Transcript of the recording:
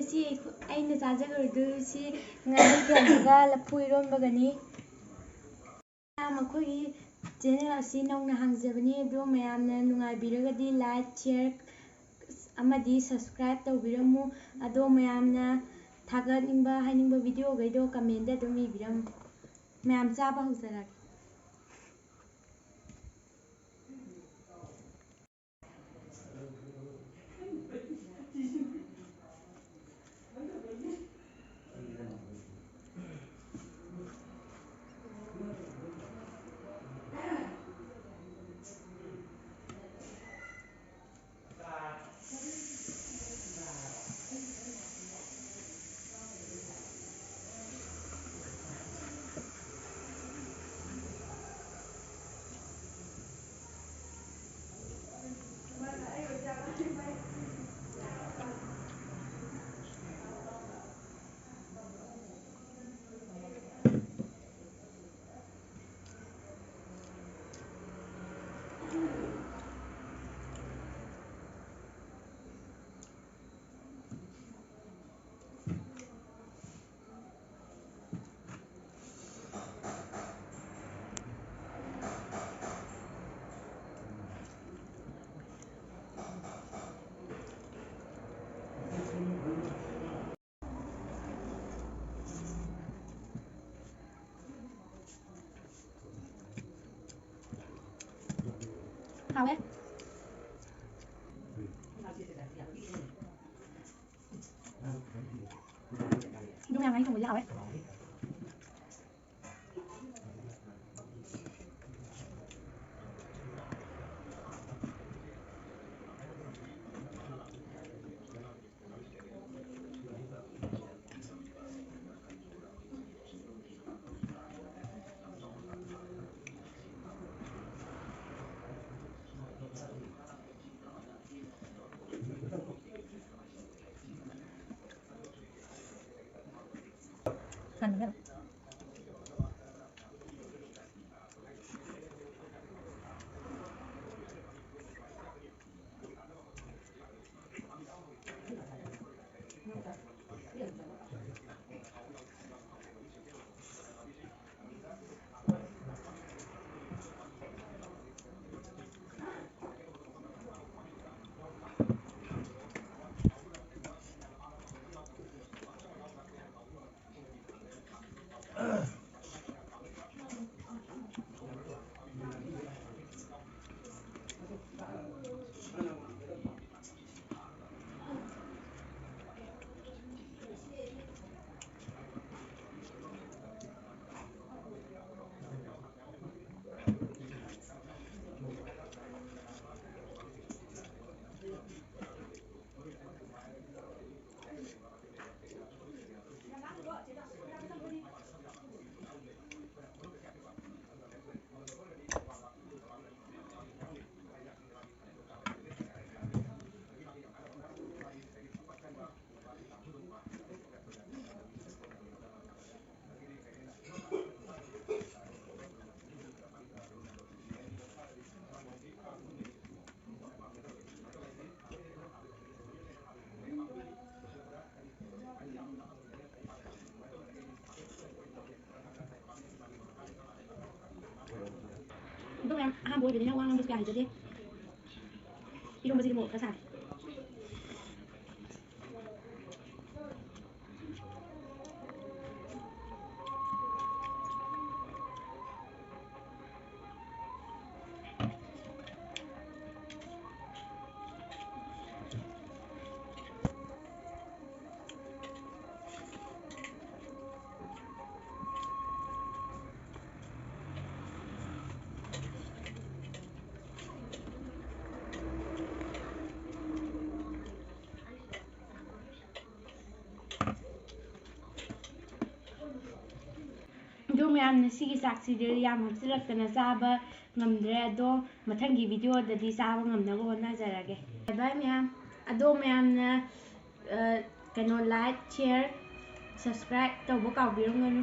ꯉꯁꯤ ꯑꯩꯅ ꯆꯥꯖꯒꯗꯣꯏꯁꯤ ꯉꯥꯔꯤ ꯊꯣꯡꯕꯒ ꯂꯐꯨ ꯏꯔꯣꯟꯕꯒꯅꯤ꯫ ꯑꯩꯈꯣꯏꯒꯤ ꯆꯦꯅꯦꯜ ꯑꯁꯤ ꯅꯧꯅ ꯍꯥꯡꯖꯕꯅꯤ, ꯑꯗꯣ ꯃꯌꯥꯝꯅ ꯅꯨꯡꯉꯥꯏꯕꯤꯔꯒꯗꯤ ꯂꯥꯏꯛ, ꯁꯤꯌꯔ ꯑꯃꯗꯤ ꯁꯕꯁꯀ꯭ꯔꯥꯏꯕ ꯇꯧꯕꯤꯔꯝꯃꯨ꯫ ꯑꯗꯣ ꯃꯌꯥꯝꯅ ꯊꯥꯒꯠꯅꯤꯡꯕ ꯍꯥꯏꯅꯤꯡꯕ ꯚꯤꯗꯤꯑꯣꯈꯩꯗꯣ ꯀꯃꯦꯟꯗ ꯑꯗꯨꯝ ꯏꯕꯤꯔꯝꯃꯨ꯫ ꯃꯌꯥꯝ ꯆꯥꯕ ꯍꯧꯖꯔꯒꯦ꯫ Hào Dung làm anh không có dạo ấy. Ăn được. Lúc em ham bố vì nhau ăn bữa cày jadi. Ibu masih mau kesana. ꯑꯗꯣ ꯃꯌꯥꯝꯅ ꯁꯤꯒꯤ ꯆꯥꯛꯁꯤꯗꯤ ꯌꯥꯝ ꯍꯥꯞꯆꯤꯜꯂꯛꯇꯅ ꯆꯥꯕ ꯉꯝꯗ꯭ꯔꯦ, ꯑꯗꯣ ꯃꯊꯪꯒꯤ ꯚꯤꯗꯤꯑꯣꯗꯗꯤ ꯆꯥꯕ ꯉꯝꯅꯕ ꯍꯣꯠꯅꯖꯔꯒꯦ꯫ ꯕꯥꯏ ꯃꯌꯥꯝ, ꯑꯗꯣ ꯃꯌꯥꯝꯅ ꯂꯥꯏꯛ, ꯁꯤꯌꯔ, ꯁꯕꯁꯀ꯭ꯔꯥꯏꯕ ꯇꯧꯕ ꯀꯥꯎꯕꯤꯔꯝꯒꯅꯨ꯫